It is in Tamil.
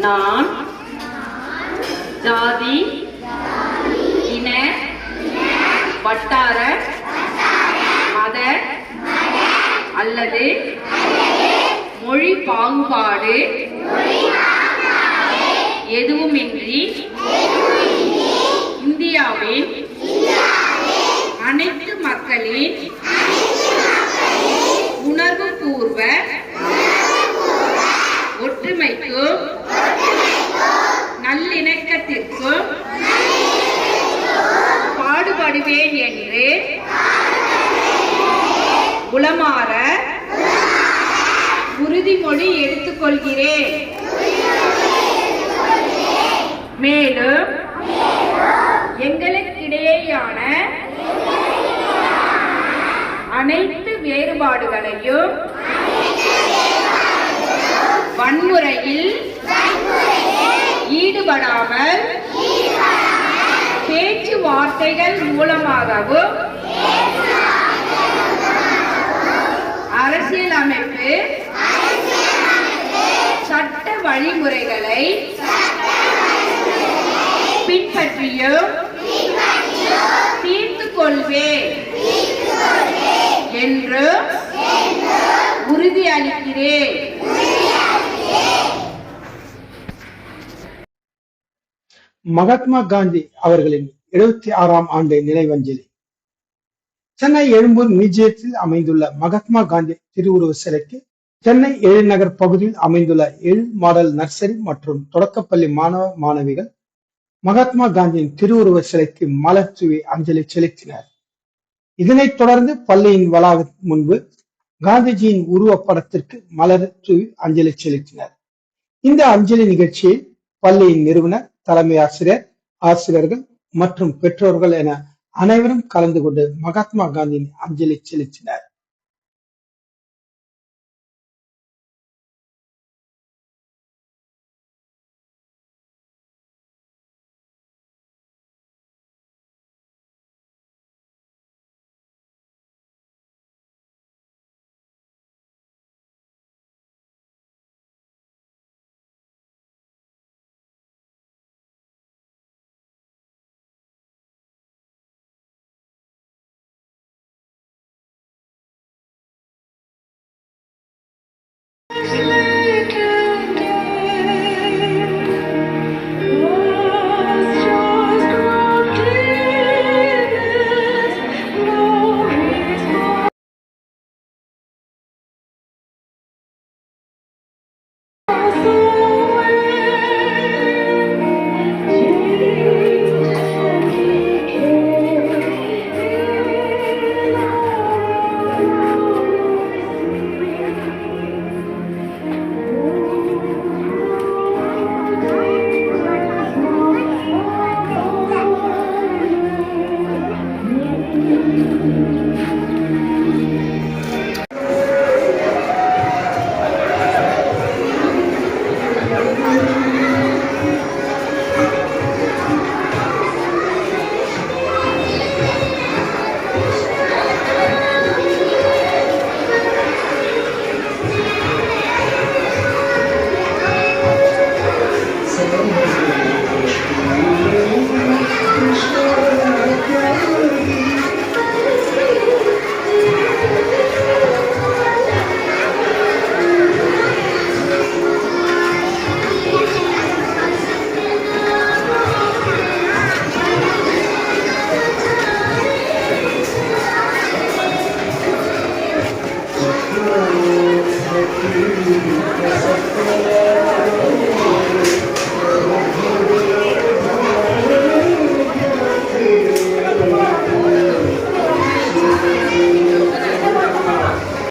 நான் ஜாதி, இன, வட்டார, மத அல்லது மொழி பாகுபாடு எதுவுமின்றி இந்தியாவின் அனைத்து மக்களின் உணர்வுபூர்வ ஒற்றுமைக்கும் நல்லிணக்கத்திற்கும் பாடுபடுவேன் என்று உளமாற உறுதிமொழி எடுத்துக்கொள்கிறேன். மேலும் எங்களுக்கிடையேயான அனைத்து வேறுபாடுகளையும் வன்முறையில் ஈடுபடாமல் பேச்சுவார்த்தைகள் மூலமாகவும் அரசியலமைப்பு சட்ட வழிமுறைகளை பின்பற்றியும் தீர்த்துக் கொள்வேன் என்று உறுதியளிக்கிறேன். மகாத்மா காந்தி அவர்களின் 76ஆம் ஆண்டு நினைவஞ்சலி. சென்னை எழும்பூர் மியூசியத்தில் அமைந்துள்ள மகாத்மா காந்தி திருவுருவ சிலைக்கு சென்னை எழில்நகர் பகுதியில் அமைந்துள்ள எழில் மாடல் நர்சரி மற்றும் தொடக்கப்பள்ளி மாணவ மாணவிகள் மகாத்மா காந்தியின் திருவுருவ சிலைக்கு மலர் தூவி அஞ்சலி செலுத்தினர். இதனைத் தொடர்ந்து பள்ளியின் வளாக முன்பு காந்திஜியின் உருவப்படத்திற்கு மலர் தூவி அஞ்சலி செலுத்தினர். இந்த அஞ்சலி நிகழ்ச்சியில் பள்ளியின் நிறுவனர், தலைமை ஆசிரியர், ஆசிரியர்கள் மற்றும் பெற்றோர்கள் என அனைவரும் கலந்து கொண்டு மகாத்மா காந்தியின் அஞ்சலி செலுத்தினர்.